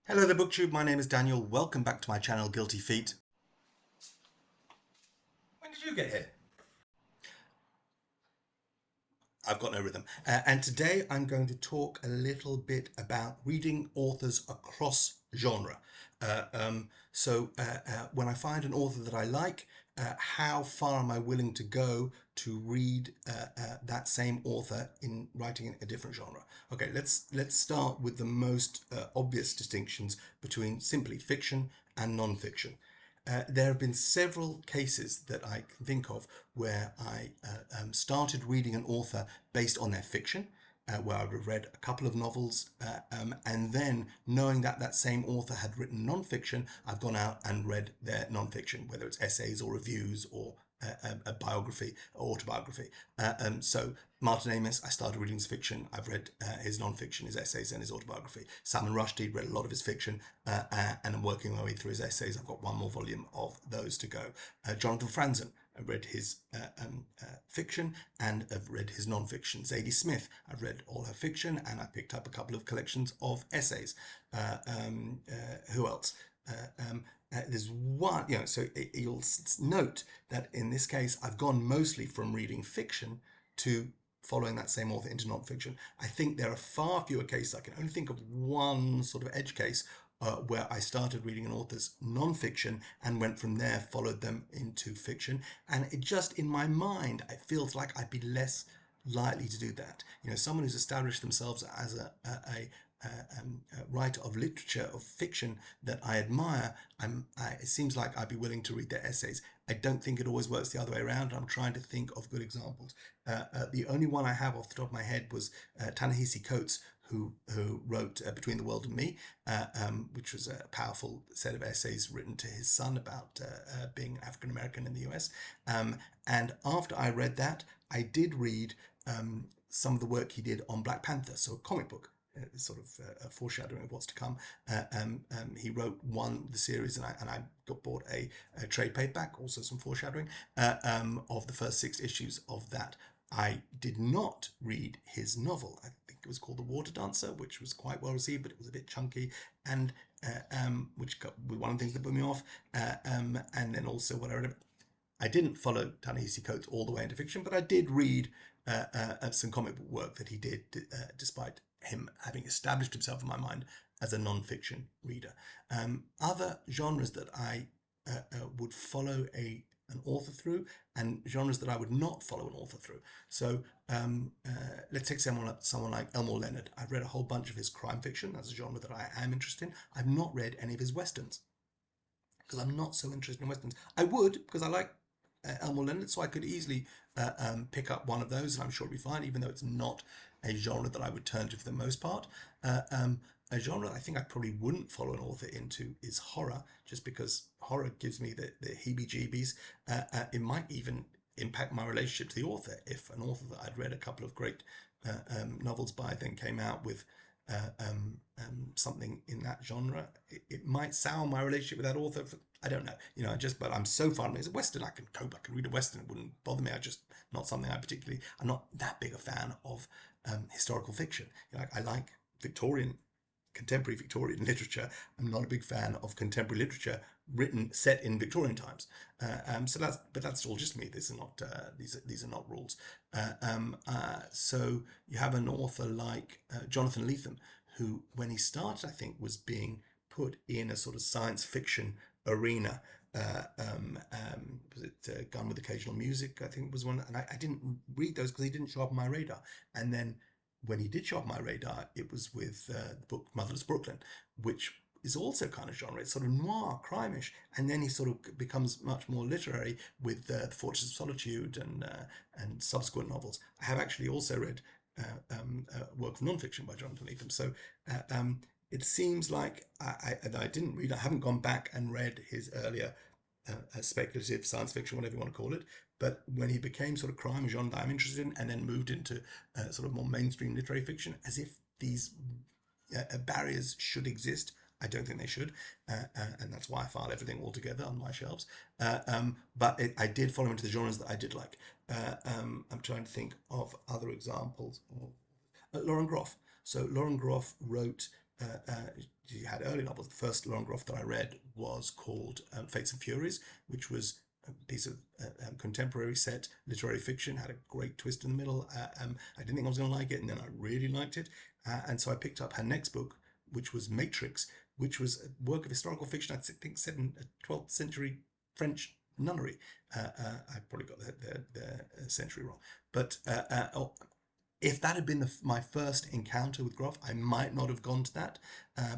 Hello there, BookTube. My name is Daniel. Welcome back to my channel, Guilty Feet. When did you get here? I've got no rhythm. And today I'm going to talk a little bit about reading authors across genre. When I find an author that I like, how far am I willing to go to read that same author in writing in a different genre? Okay, let's start with the most obvious distinctions between simply fiction and non-fiction. There have been several cases that I can think of where I started reading an author based on their fiction, where I would have read a couple of novels, and then knowing that that same author had written non-fiction, I've gone out and read their non-fiction, whether it's essays or reviews or a biography or autobiography. So Martin Amis, I started reading his fiction. I've read his non-fiction, his essays, and his autobiography. Salman Rushdie, read a lot of his fiction, and I'm working my way through his essays. I've got one more volume of those to go. Jonathan Franzen, I read his fiction and I've read his non-fiction. Zadie Smith, I've read all her fiction and I picked up a couple of collections of essays. Who else? There's one, so you'll note that in this case, I've gone mostly from reading fiction to following that same author into non-fiction. I think there are far fewer cases. I can only think of one sort of edge case where I started reading an author's non-fiction and went from there, followed them into fiction. And it just, in my mind, it feels like I'd be less likely to do that. Someone who's established themselves as a writer of literature, of fiction that I admire, it seems like I'd be willing to read their essays. I don't think it always works the other way around. I'm trying to think of good examples. The only one I have off the top of my head was Ta-Nehisi Coates, who wrote Between the World and Me, which was a powerful set of essays written to his son about being African American in the US. And after I read that, I did read some of the work he did on Black Panther, so a comic book. Sort of a foreshadowing of what's to come. He wrote the series, and I bought a trade paperback, also some foreshadowing of the first 6 issues of that. I did not read his novel. I think it was called The Water Dancer, which was quite well received, but it was a bit chunky, and which was one of the things that put me off. And then also what I didn't follow Ta-Nehisi Coates all the way into fiction, but I did read some comic book work that he did, despite him having established himself in my mind as a non-fiction reader. Other genres that I would follow an author through, and genres that I would not follow an author through. So let's take someone like Elmore Leonard. I've read a whole bunch of his crime fiction. That's a genre that I am interested in. I've not read any of his westerns because I'm not so interested in westerns. I would, because I like Elmore Leonard, so I could easily pick up one of those, and I'm sure it'll be fine, even though it's not a genre that I would turn to for the most part. A genre I think I probably wouldn't follow an author into is horror, just because horror gives me the heebie-jeebies. It might even impact my relationship to the author. If an author that I'd read a couple of great novels by then came out with something in that genre, it might sour my relationship with that author. I don't know, but I'm so fond of it. As a Western, I can cope. I can read a Western. It wouldn't bother me. Not something I'm not that big a fan of historical fiction. I like contemporary Victorian literature. I'm not a big fan of contemporary literature set in Victorian times. But that's all just me. These are not rules. So you have an author like Jonathan Lethem, who, when he started, I think was being put in a sort of science fiction arena. Was it Gun with Occasional Music? I think it was one, and I didn't read those because he didn't show up on my radar. And then when he did show up on my radar, it was with the book Motherless Brooklyn, which is also kind of genre. It's sort of noir, crime-ish, and then he sort of becomes much more literary with The Fortress of Solitude and subsequent novels. I have actually also read work of non-fiction by Jonathan Lethem. So it seems like I haven't gone back and read his earlier speculative science fiction, whatever you want to call it. But when he became sort of crime genre that I'm interested in, and then moved into sort of more mainstream literary fiction, as if these barriers should exist. I don't think they should, and that's why I file everything all together on my shelves. But I did follow into the genres that I did like. I'm trying to think of other examples. Lauren Groff. So Lauren Groff wrote she had early novels. The first Lauren Groff that I read was called Fates and Furies, which was a piece of contemporary set literary fiction, had a great twist in the middle. I didn't think I was going to like it, and then I really liked it. And so I picked up her next book, which was Matrix, which was a work of historical fiction, I think set in a 12th century French nunnery. I probably got the century wrong. But if that had been my first encounter with Groff, I might not have gone to that.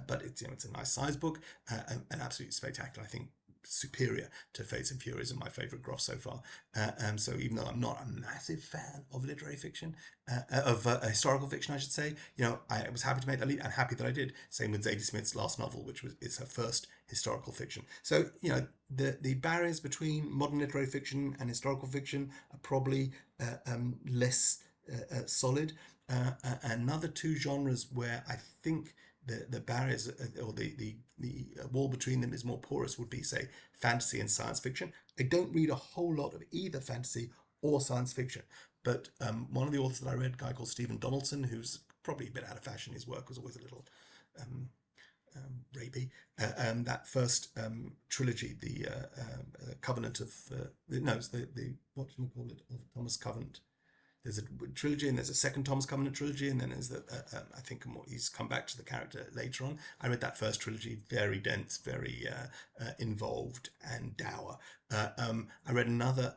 But it's a nice size book, and absolutely spectacular. I think superior to Fates and Furies and my favourite Groff so far. So even though I'm not a massive fan of literary fiction, of historical fiction, I should say, I was happy to make that leap and happy that I did. Same with Zadie Smith's last novel, which is her first historical fiction. So the barriers between modern literary fiction and historical fiction are probably less solid. Another two genres where I think the barriers or the wall between them is more porous would be, say, fantasy and science fiction. I don't read a whole lot of either fantasy or science fiction, but one of the authors that I read, a guy called Stephen Donaldson, who's probably a bit out of fashion, his work was always a little rapey. That first trilogy, the Covenant of no, it's the what do you call it, of Thomas Covenant. There's a trilogy, and there's a second Thomas Covenant trilogy, and then there's I think he's come back to the character later on. I read that first trilogy, very dense, very involved and dour. I read another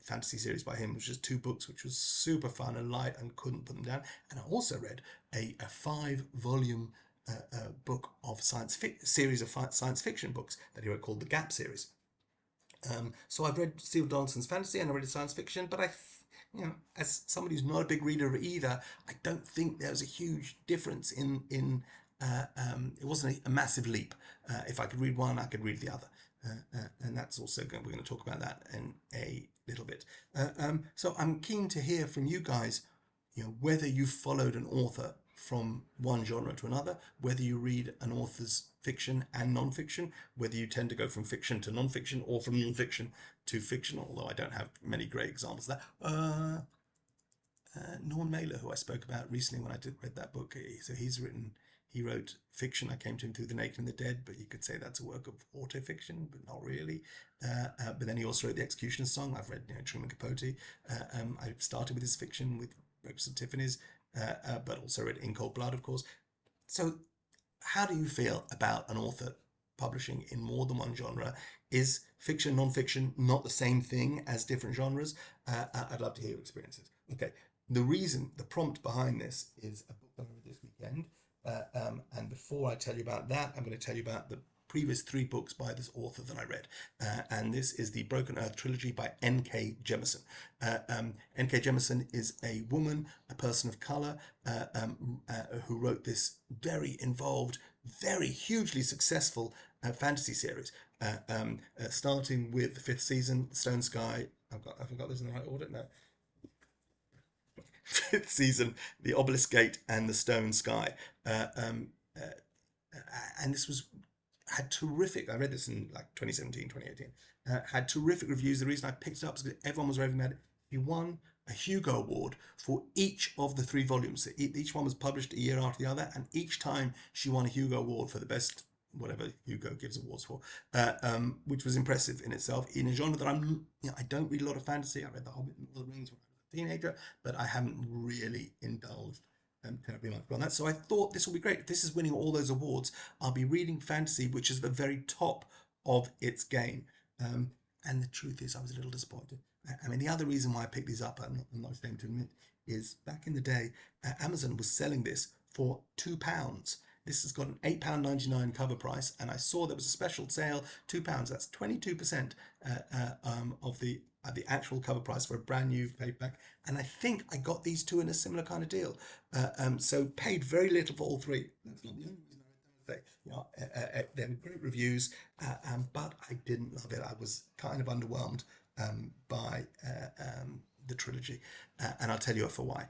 fantasy series by him, which was two books, which was super fun and light and couldn't put them down. And I also read a 5-volume book of series of science fiction books that he wrote called the Gap series. So I've read Steve Donaldson's fantasy and I read his science fiction, but as somebody who's not a big reader of either, I don't think there was a huge difference in it wasn't a massive leap. If I could read one, I could read the other. And that's also we're going to talk about that in a little bit. So I'm keen to hear from you guys, whether you've followed an author from one genre to another, whether you read an author's fiction and non-fiction, whether you tend to go from fiction to non-fiction or from non-fiction to fiction, although I don't have many great examples of that. Norm Mailer, who I spoke about recently when I read that book, so he wrote fiction. I came to him through The Naked and the Dead, but you could say that's a work of autofiction, but not really. But then he also wrote The Executioner's Song. I've read Truman Capote. I started with his fiction with Breakfast at Tiffany's, but also read In Cold Blood, of course. So how do you feel about an author publishing in more than one genre? Is fiction, non-fiction not the same thing as different genres? I'd love to hear your experiences. Okay, the prompt behind this is a book that I read this weekend. And before I tell you about that, I'm going to tell you about the previous 3 books by this author that I read. And this is the Broken Earth trilogy by N.K. Jemisin. N.K. Jemisin is a woman, a person of colour, who wrote this very involved, very hugely successful fantasy series, starting with the 5th season, Stone Sky. I forgot this in the right order now. 5th season, The Obelisk Gate and The Stone Sky. And this had terrific, I read this in like 2017, 2018, had terrific reviews. The reason I picked it up is because everyone was raving about it. He won a Hugo Award for each of the 3 volumes. Each one was published a year after the other, and each time she won a Hugo Award for the best, whatever Hugo gives awards for, which was impressive in itself, in a genre that I don't read a lot of fantasy. I read The Hobbit and Lord of the Rings when I was a teenager, but I haven't really indulged terribly much on that. So I thought this will be great. If this is winning all those awards, I'll be reading fantasy, which is the very top of its game. And the truth is, I was a little disappointed. I mean, the other reason why I picked these up, I'm not ashamed to admit, is back in the day, Amazon was selling this for £2. This has got an £8.99 cover price, and I saw there was a special sale, £2. That's 22% of the actual cover price for a brand new paperback. And I think I got these 2 in a similar kind of deal. So paid very little for all 3. That's not the only reason I read them. They were great reviews, but I didn't love it. I was kind of underwhelmed by the trilogy, and I'll tell you for why.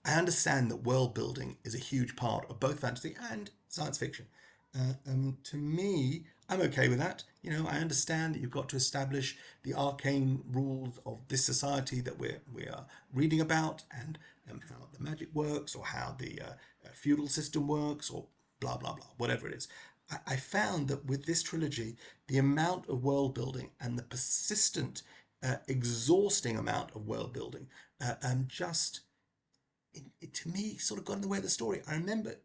I understand that world building is a huge part of both fantasy and science fiction. To me, I'm okay with that. You know, I understand that you've got to establish the arcane rules of this society that we are reading about, and how the magic works, or how the feudal system works, or blah blah blah, whatever it is. I found that with this trilogy, the amount of world building and the persistent, exhausting amount of world building, just to me sort of got in the way of the story. I remember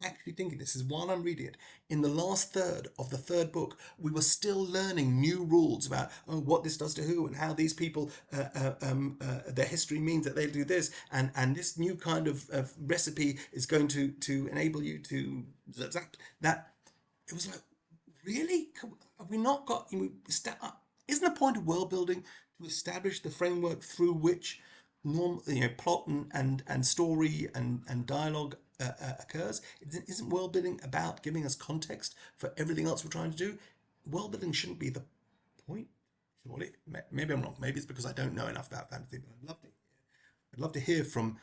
actually thinking, this is while I'm reading it, in the last third of the third book, we were still learning new rules about, oh, what this does to who, and how these people, their history means that they do this, and this new kind of recipe is going to enable you to that. It was like, really? Have we not got? Isn't the point of world building to establish the framework through which plot and story and dialogue occurs? Isn't world building about giving us context for everything else we're trying to do? World building shouldn't be the point. Maybe I'm wrong. Maybe it's because I don't know enough about fantasy. But I'd love to hear from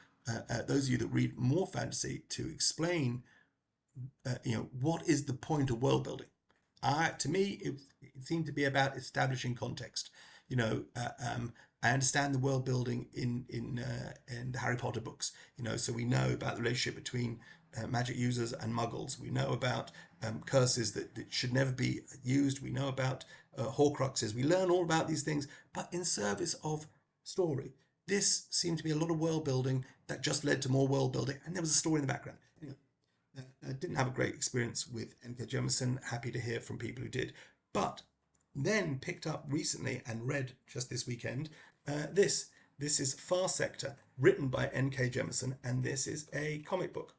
those of you that read more fantasy to explain. What is the point of world building? To me, it seemed to be about establishing context. You know, I understand the world building in the Harry Potter books. So we know about the relationship between magic users and Muggles. We know about curses that should never be used. We know about Horcruxes. We learn all about these things, but in service of story. This seemed to be a lot of world building that just led to more world building, and there was a story in the background. I didn't have a great experience with N.K. Jemisin. Happy to hear from people who did. But then picked up recently and read just this weekend this. This is Far Sector, written by N.K. Jemisin, and this is a comic book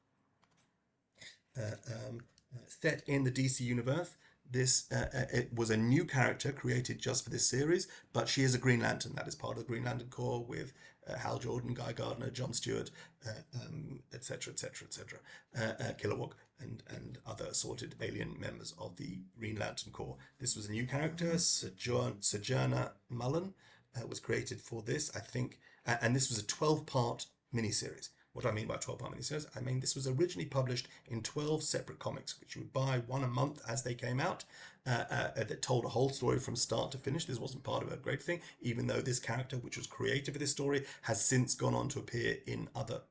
uh, um, set in the DC universe. It was a new character created just for this series, but she is a Green Lantern. That is part of the Green Lantern Corps with Hal Jordan, Guy Gardner, John Stewart, etc., etc., etc., Kilowog, and other assorted alien members of the Green Lantern Corps. This was a new character. Sojourner Mullen was created for this, I think, and this was a 12-part miniseries. What do I mean by 12-part miniseries? I mean, this was originally published in 12 separate comics, which you would buy one a month as they came out, that told a whole story from start to finish. This wasn't part of a great thing, even though this character, which was created for this story, has since gone on to appear in other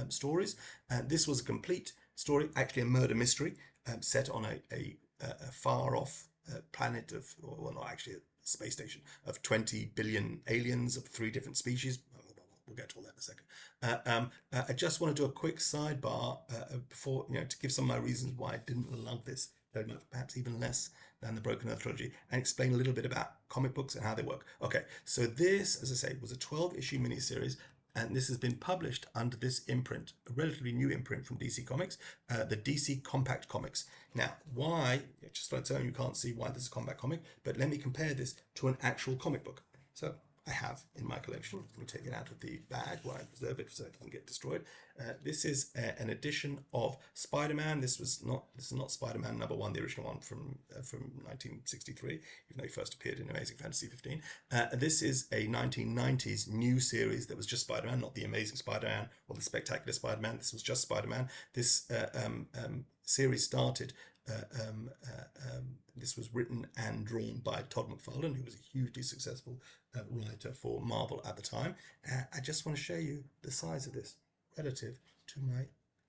stories. This was a complete story, actually a murder mystery, set on a far-off planet of, well, not actually a space station, of 20 billion aliens of 3 different species. We'll get to all that in a second. I just want to do a quick sidebar before, to give some of my reasons why I didn't love this very much, perhaps even less than the Broken Earth trilogy, and explain a little bit about comic books and how they work. Okay, so this, as I say, was a 12-issue miniseries, and this has been published under this imprint, a relatively new imprint from DC Comics, the DC Compact Comics. Now, why? Just to tell you can't see why this is a compact comic, but let me compare this to an actual comic book. So I have in my collection. Let me take it out of the bag where I preserve it so it doesn't get destroyed. This is an edition of Spider-Man. This is not Spider-Man #1, the original one from 1963, even though he first appeared in Amazing Fantasy 15. This is a 1990s new series that was just Spider-Man, not the Amazing Spider-Man or the Spectacular Spider-Man. This was just Spider-Man. This series started. This was written and drawn by Todd McFarlane, who was a hugely successful writer for Marvel at the time. I just want to show you the size of this relative to my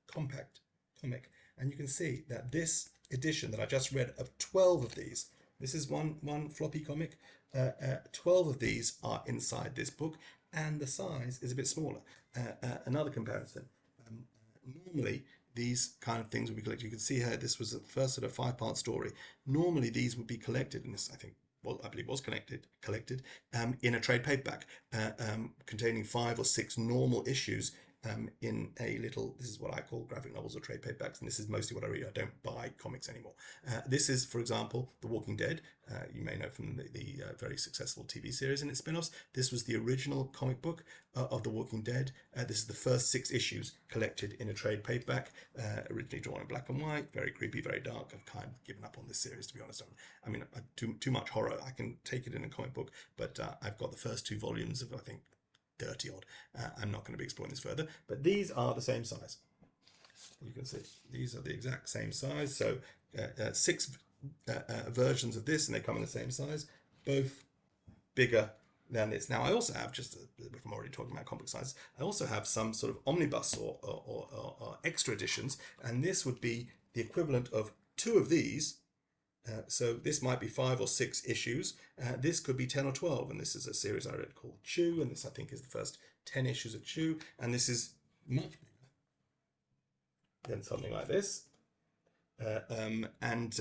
compact comic. And you can see that this edition that I just read of 12 of these, this is one floppy comic, 12 of these are inside this book, and the size is a bit smaller. Another comparison. Normally, these kind of things would be collected. You can see here, this was the first sort of 5-part story. Normally, these would be collected, and this, I think, I believe was collected in a trade paperback containing 5 or 6 normal issues in a little, this is what I call graphic novels or trade paperbacks, and this is mostly what I read. I don't buy comics anymore. This is, for example, The Walking Dead. You may know from the very successful TV series and its spin-offs. This was the original comic book of The Walking Dead. This is the first 6 issues collected in a trade paperback, originally drawn in black and white, very creepy, very dark. I've kind of given up on this series, to be honest. I mean, too much horror. I can take it in a comic book, but I've got the first 2 volumes of, I think, 30 odd. I'm not going to be exploring this further, but these are the same size. You can see these are the exact same size. So 6 versions of this, and they come in the same size, both bigger than this. Now, I also have, just if I'm already talking about comic sizes, I also have some sort of omnibus or extra editions, and this would be the equivalent of 2 of these. So this might be 5 or 6 issues. This could be 10 or 12, and this is a series I read called Chew, and this I think is the first 10 issues of Chew, and this is much bigger than something like this. And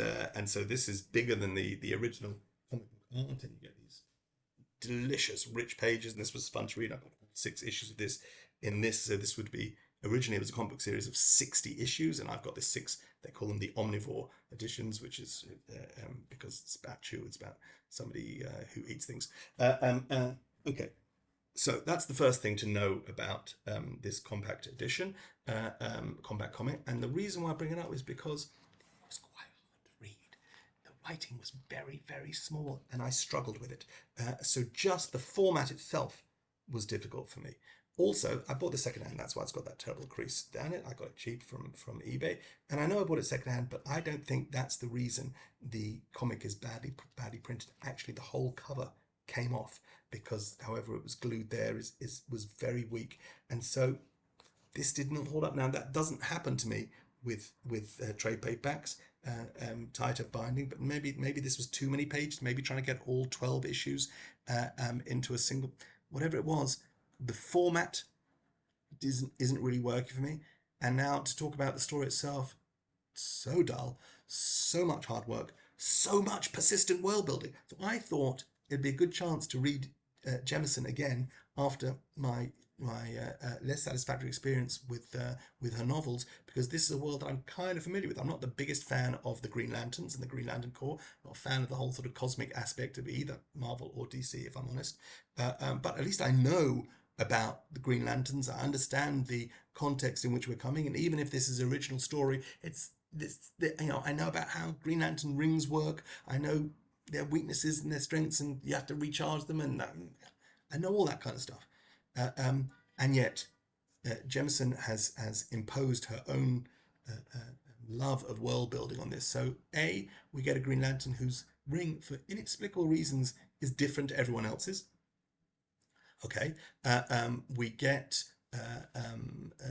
so this is bigger than the original comic book art, and you get these delicious, rich pages, and this was fun to read. I've got 6 issues of this in this, so this would be, originally it was a comic book series of 60 issues, and I've got this 6, they call them the omnivore editions, which is because it's about chew, it's about somebody who eats things. Okay, so that's the first thing to know about this compact edition, compact comic, and the reason why I bring it up is because it was quite hard to read. The writing was very, very small, and I struggled with it. So just the format itself was difficult for me. Also, I bought the secondhand, that's why it's got that terrible crease down it. I got it cheap from eBay, and I know I bought it secondhand, but I don't think that's the reason the comic is badly printed. Actually, the whole cover came off because however it was glued there was very weak, and so this didn't hold up. Now, that doesn't happen to me with trade paperbacks, tighter binding, but maybe this was too many pages, maybe trying to get all 12 issues into a single, whatever it was, the format isn't really working for me. And now to talk about the story itself, so dull, so much hard work, so much persistent world building. So I thought it'd be a good chance to read Jemison again after my less satisfactory experience with her novels, because this is a world that I'm kind of familiar with. I'm not the biggest fan of the Green Lanterns and the Green Lantern Corps, not a fan of the whole sort of cosmic aspect of either Marvel or DC, if I'm honest. But at least I know about the Green Lanterns. I understand the context in which we're coming, and even if this is an original story, it's this, I know about how Green Lantern rings work. I know their weaknesses and their strengths, and you have to recharge them, and I know all that kind of stuff. And yet, Jemison has imposed her own love of world building on this. So, we get a Green Lantern whose ring, for inexplicable reasons, is different to everyone else's. Okay, we get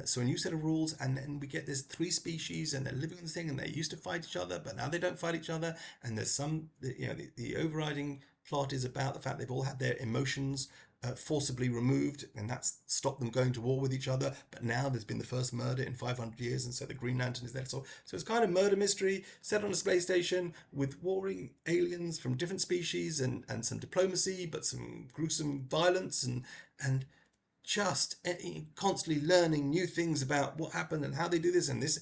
so a new set of rules, and then we get this 3 species, and they're living on this thing, and they used to fight each other, but now they don't fight each other. And there's some, the overriding plot is about the fact they've all had their emotions forcibly removed, and that's stopped them going to war with each other. But now there's been the first murder in 500 years, and so the Green Lantern is there. So it's kind of murder mystery set on a space station with warring aliens from different species, and some diplomacy, but some gruesome violence, and just constantly learning new things about what happened and how they do this, and this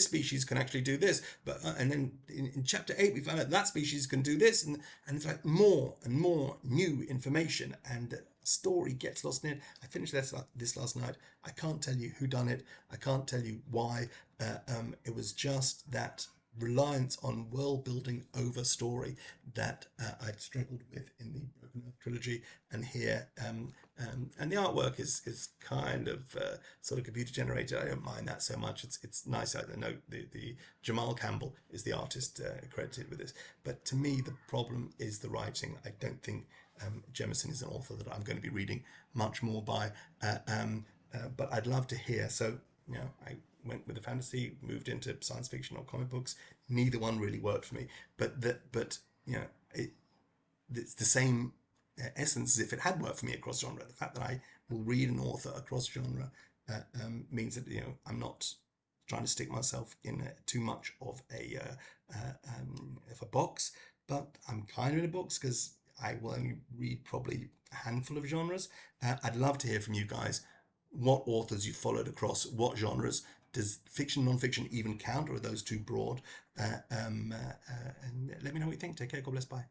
species can actually do this, but and then in chapter 8 we found out that species can do this, and it's like more and more new information, and the story gets lost in it. I finished this last night. I can't tell you who done it, I can't tell you why. It was just that reliance on world building over story that I'd struggled with in the Broken Earth trilogy, and here and the artwork is kind of sort of computer generated. I don't mind that so much. It's nice. I know the Jamal Campbell is the artist credited with this, but to me the problem is the writing. I don't think Jemison is an author that I'm going to be reading much more by, but I'd love to hear. So I went with the fantasy, moved into science fiction or comic books. Neither one really worked for me, but it's the same essence as if it had worked for me across genre. The fact that I will read an author across genre means that I'm not trying to stick myself in too much of a box, but I'm kind of in a box because I will only read probably a handful of genres. I'd love to hear from you guys what authors you followed across what genres. Does fiction, non-fiction even count, or are those too broad? And let me know what you think. Take care. God bless. Bye.